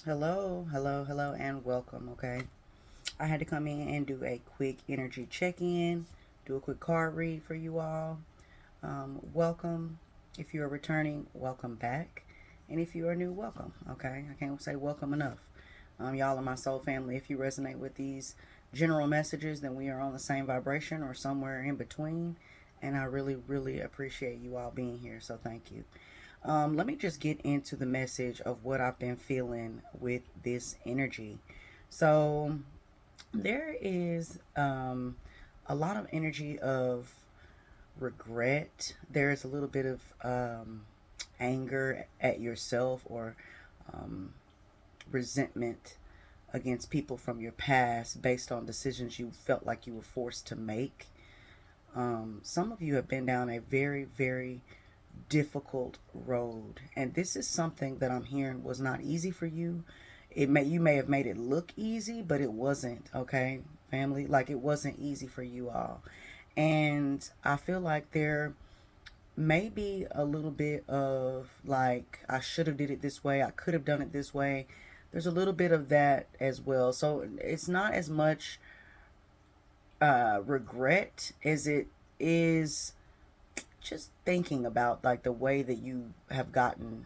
Hello, hello, hello, and welcome. Okay, I had to come in and do a quick energy check in, do a quick card read for you all. Welcome. If you are returning, welcome back. And if you are new, welcome. Okay, I can't say welcome enough. Y'all are my soul family. If you resonate with these general messages, then we are on the same vibration or somewhere in between. And I really, really appreciate you all being here. So thank you. Let me just get into the message of what I've been feeling with this energy. So, there is a lot of energy of regret. There is a little bit of anger at yourself or um, resentment against people from your past based on decisions you felt like you were forced to make. Some of you have been down a very, very difficult road, and this is something that I'm hearing was not easy for you. You may have made it look easy, but it wasn't. Okay, family, like it wasn't easy for you all, and I feel like there may be a little bit of like I should have did it this way, I could have done it this way. There's a little bit of that as well, so it's not as much regret as it is just thinking about like the way that you have gotten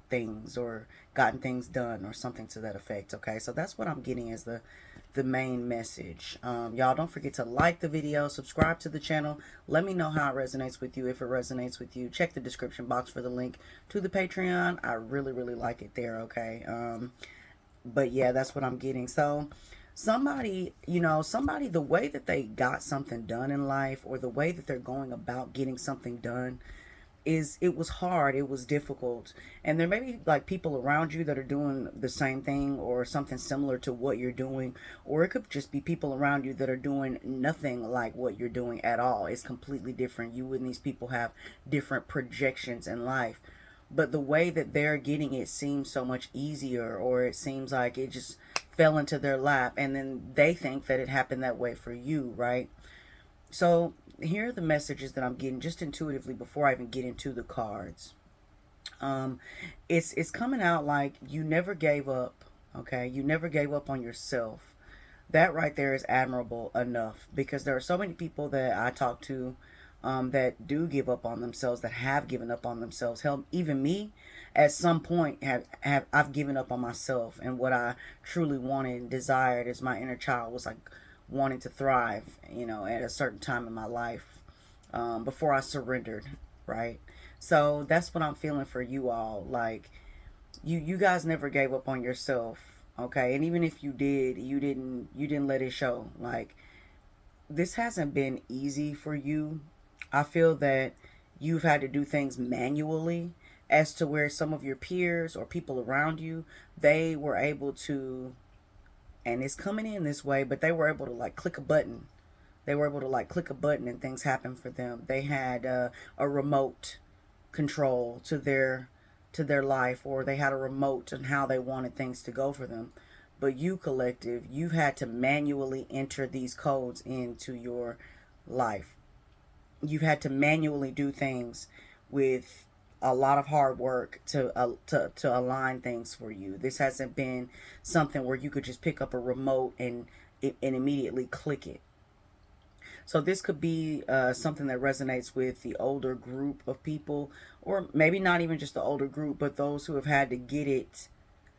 things or gotten things done or something to that effect. Okay, so that's what I'm getting as the main message. Y'all don't forget to like the video, subscribe to the channel. Let me know how it resonates with you. If it resonates with you, check the description box for the link to the Patreon. I really, really like it there. Okay, but yeah, that's what I'm getting. So somebody, somebody, the way that they got something done in life or the way that they're going about getting something done is it was hard, it was difficult, and there may be like people around you that are doing the same thing or something similar to what you're doing, or it could just be people around you that are doing nothing like what you're doing at all. It's completely different. You and these people have different projections in life, but the way that they're getting it seems so much easier, or it seems like it just fell into their lap, and then they think that it happened that way for you, right? So here are the messages that I'm getting just intuitively before I even get into the cards. Um, it's coming out like you never gave up. Okay, you never gave up on yourself. That right there is admirable enough, because there are so many people that I talk to that do give up on themselves, that have given up on themselves. Hell, even me, at some point, have I've given up on myself, and what I truly wanted and desired as my inner child was like wanting to thrive, at a certain time in my life, before I surrendered, right? So that's what I'm feeling for you all. Like you guys never gave up on yourself, okay? And even if you did, you didn't let it show. Like this hasn't been easy for you. I feel that you've had to do things manually, as to where some of your peers or people around you, they were able to, and it's coming in this way, but they were able to like click a button. They were able to like click a button and things happened for them. They had a remote control to their life, or they had a remote on how they wanted things to go for them. But you, collective, you've had to manually enter these codes into your life. You've had to manually do things with a lot of hard work to align things for you. This hasn't been something where you could just pick up a remote and immediately click it. So this could be something that resonates with the older group of people, or maybe not even just the older group, but those who have had to get it,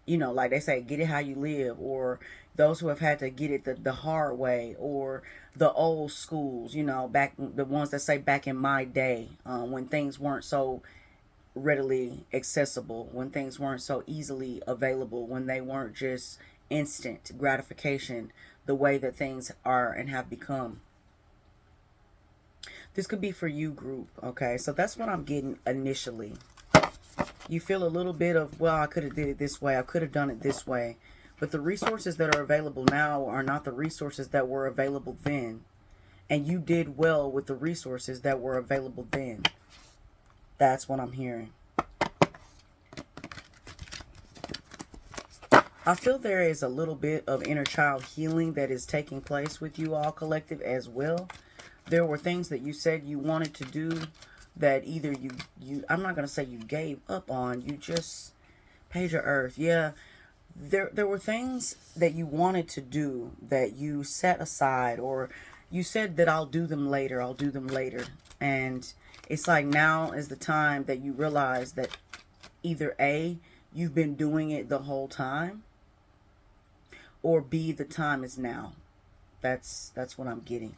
like they say, get it how you live, or those who have had to get it the hard way, or the old schools, back the ones that say back in my day, when things weren't so readily accessible, when things weren't so easily available, when they weren't just instant gratification the way that things are and have become. This could be for you, group. Okay, so that's what I'm getting initially. You feel a little bit of, well, I could have did it this way, I could have done it this way, but the resources that are available now are not the resources that were available then, and you did well with the resources that were available then. That's what I'm hearing. I feel there is a little bit of inner child healing that is taking place with you all, collective, as well. There were things that you said you wanted to do that either I'm not going to say you gave up on, you just, Page of Earth, yeah, there were things that you wanted to do that you set aside, or you said that I'll do them later, I'll do them later. And it's like now is the time that you realize that either A, you've been doing it the whole time, or B, the time is now. That's what I'm getting.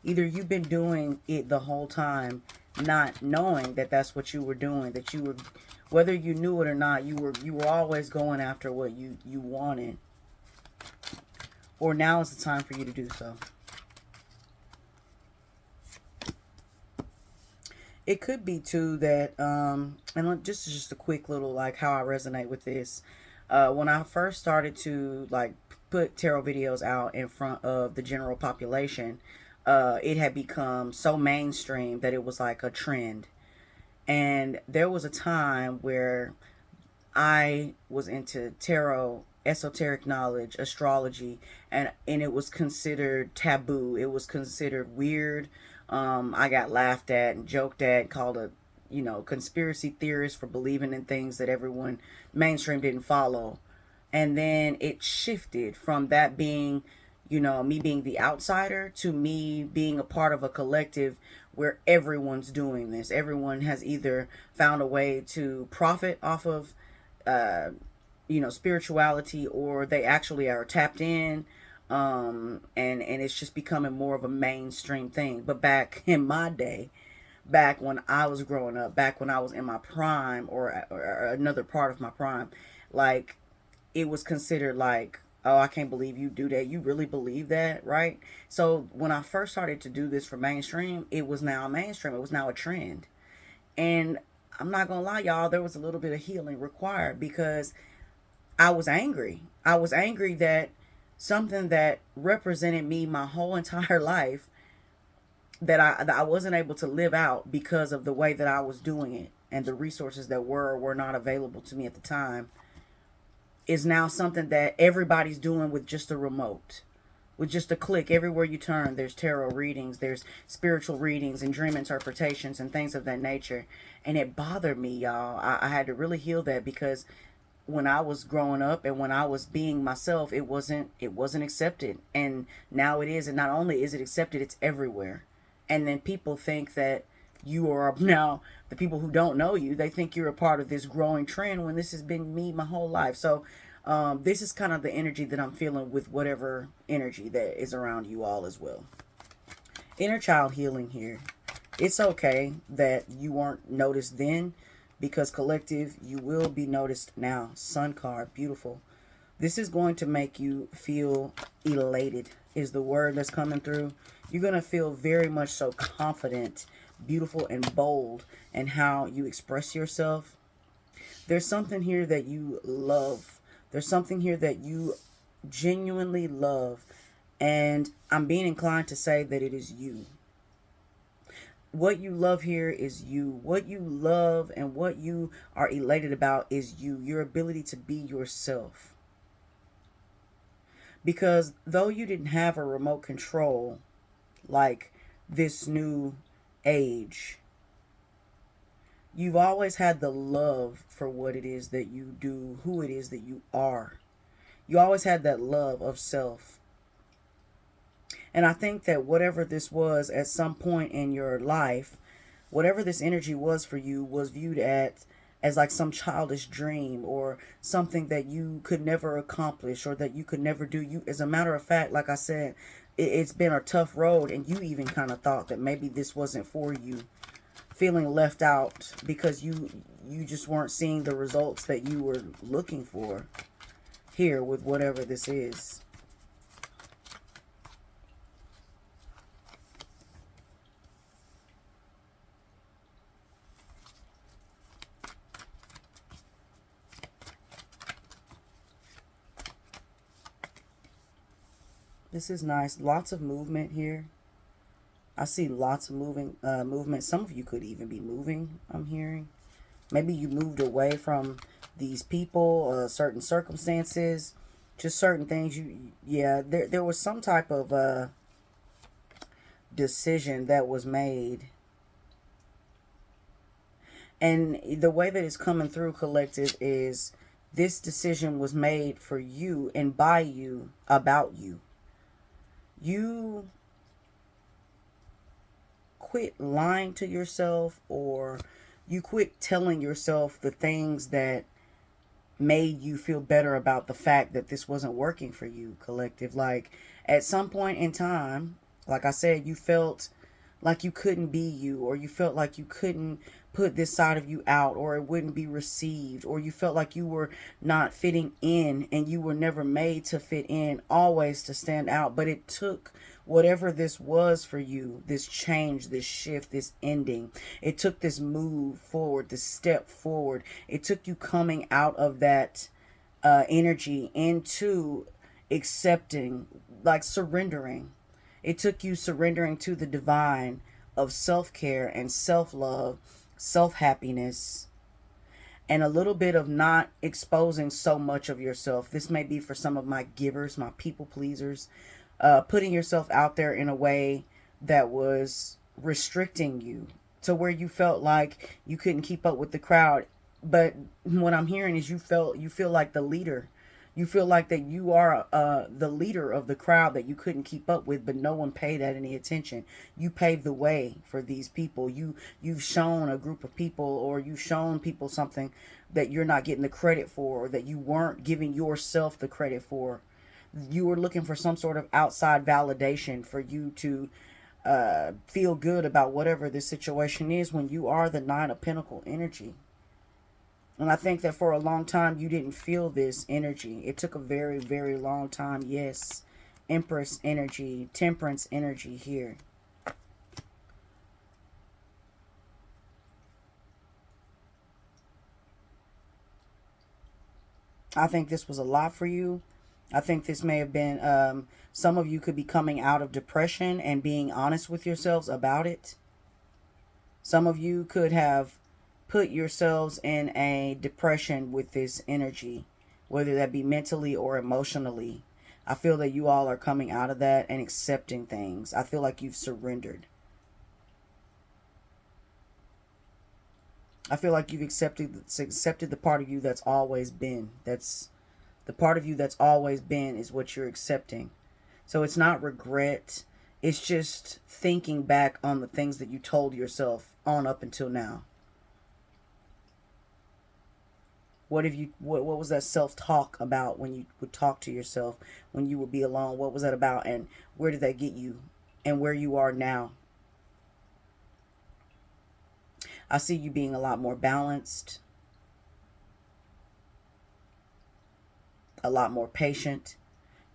Either you've been doing it the whole time, not knowing that that's what you were doing, that you were, whether you knew it or not, you were always going after what you wanted, or now is the time for you to do so. It could be too that and just a quick little like how I resonate with this. When I first started to like put tarot videos out in front of the general population, it had become so mainstream that it was like a trend. And there was a time where I was into tarot, esoteric knowledge, astrology, and it was considered taboo. It was considered weird. I got laughed at and joked at, called a, conspiracy theorist for believing in things that everyone mainstream didn't follow. And then it shifted from that being, me being the outsider to me being a part of a collective where everyone's doing this. Everyone has either found a way to profit off of, spirituality, or they actually are tapped in. And it's just becoming more of a mainstream thing. But back in my day, back when I was growing up, back when I was in my prime, or another part of my prime, like, it was considered like, oh, I can't believe you do that. You really believe that, right? So when I first started to do this for mainstream, it was now mainstream. It was now a trend. And I'm not going to lie, y'all, there was a little bit of healing required, because I was angry. I was angry that something that represented me my whole entire life, that I wasn't able to live out because of the way that I was doing it, and the resources that were or were not available to me at the time, is now something that everybody's doing with just a remote. With just a click, everywhere you turn, there's tarot readings, there's spiritual readings and dream interpretations and things of that nature. And it bothered me, y'all. I had to really heal that, because when I was growing up and when I was being myself, it wasn't accepted. And now it is. And not only is it accepted, it's everywhere. And then people think that you are now, the people who don't know you, they think you're a part of this growing trend, when this has been me my whole life. So this is kind of the energy that I'm feeling with whatever energy that is around you all as well. Inner child healing here. It's okay that you weren't noticed then, because collective, you will be noticed now. Sun card, beautiful. This is going to make you feel elated, is the word that's coming through. You're going to feel very much so confident, beautiful, and bold in how you express yourself. There's something here that you love. There's something here that you genuinely love. And I'm being inclined to say that it is you. What you love here is you. What you love and what you are elated about is you. Your ability to be yourself. Because though you didn't have a remote control like this new age, you've always had the love for what it is that you do, who it is that you are. You always had that love of self. And I think that whatever this was at some point in your life, whatever this energy was for you, was viewed as like some childish dream, or something that you could never accomplish, or that you could never do. You, as a matter of fact, like I said, it's been a tough road, and you even kind of thought that maybe this wasn't for you, feeling left out because you just weren't seeing the results that you were looking for here with whatever this is. This is nice. Lots of movement here. I see lots of movement. Some of you could even be moving, I'm hearing. Maybe you moved away from these people, certain circumstances, just certain things. There was some type of decision that was made. And the way that it's coming through, collective, is This decision was made for you and by you, about you. You quit lying to yourself, or you quit telling yourself the things that made you feel better about the fact that this wasn't working for you, collective. Like, at some point in time, like I said, you felt like you couldn't be you, or you felt like you couldn't put this side of you out, or it wouldn't be received, or you felt like you were not fitting in, and you were never made to fit in, always to stand out. But it took whatever this was for you, this change, this shift, this ending, it took this move forward, this step forward. It took you coming out of that energy into accepting, like surrendering. It took you surrendering to the divine of self-care and self-love, self-happiness, and a little bit of not exposing so much of yourself. This may be for some of my givers, my people pleasers, putting yourself out there in a way that was restricting you to where you felt like you couldn't keep up with the crowd. But what I'm hearing is you feel like the leader. You feel like that you are the leader of the crowd that you couldn't keep up with, but no one paid that any attention. You paved the way for these people. You've shown a group of people, or you've shown people something that you're not getting the credit for, or that you weren't giving yourself the credit for. You were looking for some sort of outside validation for you to feel good about whatever the situation is, when you are the Nine of Pentacle energy. And I think that for a long time you didn't feel this energy. It took a very, very long time. Yes. Empress energy, Temperance energy here. I think this was a lot for you. I think this may have been, some of you could be coming out of depression and being honest with yourselves about it. Some of you could have put yourselves in a depression with this energy, whether that be mentally or emotionally. I feel that you all are coming out of that and accepting things. I feel like you've surrendered. I feel like you've accepted the part of you that's always been. That's the part of you that's always been is what you're accepting. So it's not regret. It's just thinking back on the things that you told yourself on up until now. What was that self-talk about when you would talk to yourself, when you would be alone? What was that about, and where did that get you, and where you are now? I see you being a lot more balanced, a lot more patient,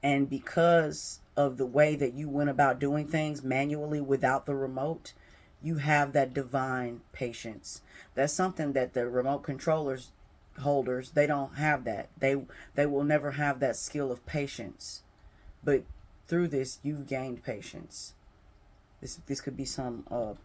and because of the way that you went about doing things manually without the remote, you have that divine patience. That's something that the remote controllers holders, they don't have that. They will never have that skill of patience. But through this, you've gained patience. This could be some of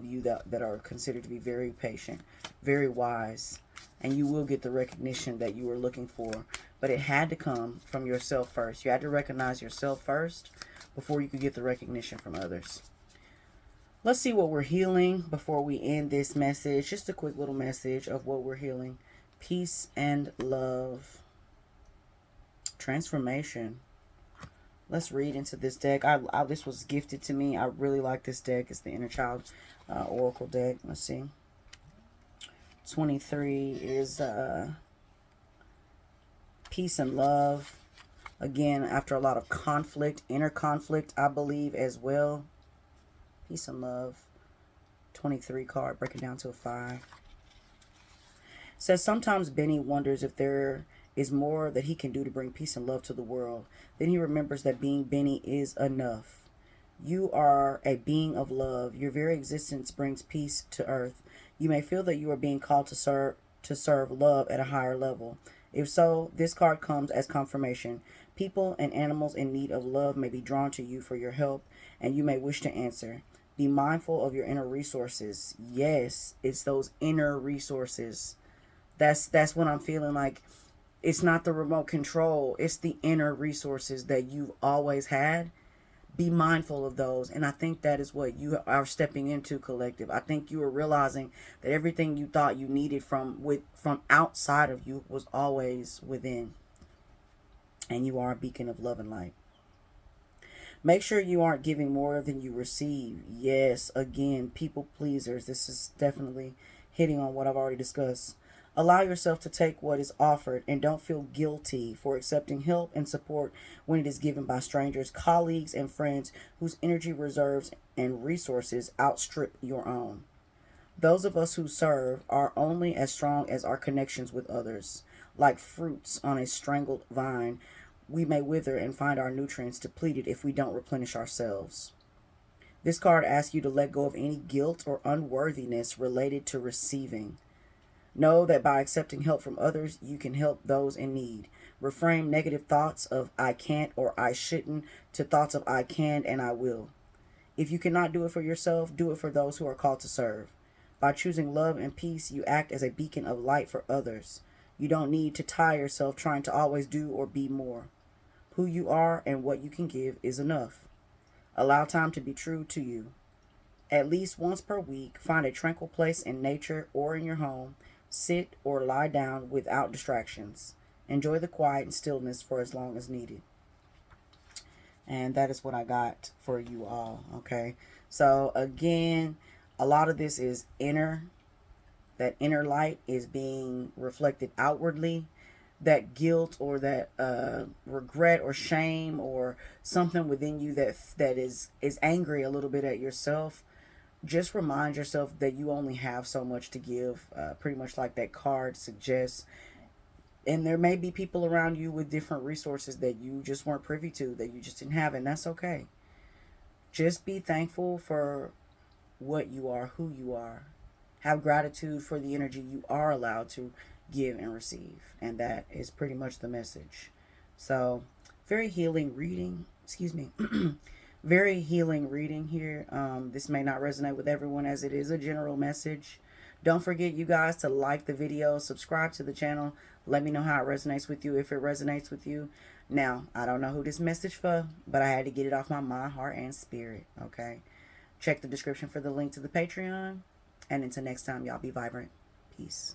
you that are considered to be very patient, very wise, and you will get the recognition that you were looking for. But it had to come from yourself first. You had to recognize yourself first before you could get the recognition from others. Let's see what we're healing before we end this message. Just a quick little message of what we're healing. Peace and love. Transformation. Let's read into this deck. This was gifted to me. I really like this deck. It's the Inner Child Oracle deck. Let's see. 23 is peace and love. Again, after a lot of conflict, inner conflict, I believe as well. Peace and love. 23 card, breaking down to a 5. Says sometimes Benny wonders if there is more that he can do to bring peace and love to the world. Then he remembers that being Benny is enough. You are a being of love. Your very existence brings peace to earth. You may feel that you are being called to serve love at a higher level. If so, this card comes as confirmation. People and animals in need of love may be drawn to you for your help, and you may wish to answer. Be mindful of your inner resources. Yes, it's those inner resources. That's what I'm feeling like. It's not the remote control. It's the inner resources that you've always had, Be mindful of those. And I think that is what you are stepping into, collective. I think you are realizing that everything you thought you needed from outside of you was always within. And you are a beacon of love and light. Make sure you aren't giving more than you receive. Yes, again, people pleasers. This is definitely hitting on what I've already discussed. Allow yourself to take what is offered and don't feel guilty for accepting help and support when it is given by strangers, colleagues, and friends whose energy reserves and resources outstrip your own. Those of us who serve are only as strong as our connections with others. Like fruits on a strangled vine, we may wither and find our nutrients depleted if we don't replenish ourselves. This card asks you to let go of any guilt or unworthiness related to receiving. Know that by accepting help from others, you can help those in need. Reframe negative thoughts of I can't or I shouldn't to thoughts of I can and I will. If you cannot do it for yourself, do it for those who are called to serve. By choosing love and peace, you act as a beacon of light for others. You don't need to tie yourself trying to always do or be more. Who you are and what you can give is enough. Allow time to be true to you. At least once per week, find a tranquil place in nature or in your home. Sit or lie down without distractions. Enjoy the quiet and stillness for as long as needed. And that is what I got for you all. Okay. So again, a lot of this is inner. That inner light is being reflected outwardly. That guilt or that regret or shame or something within you that is angry a little bit at yourself, just remind yourself that you only have so much to give, pretty much like that card suggests. And there may be people around you with different resources that you just weren't privy to, that you just didn't have, and that's okay. Just be thankful for what you are, who you are. Have gratitude for the energy you are allowed to give and receive. And that is pretty much the message. So, very healing reading. Excuse me. Very healing reading here. This may not resonate with everyone as it is a general message. Don't forget, you guys, to like the video, subscribe to the channel. Let me know how it resonates with you, if it resonates with you. Now, I don't know who this message for, but I had to get it off my mind, heart, and spirit. Okay. Check the description for the link to the Patreon. And until next time, y'all be vibrant. Peace.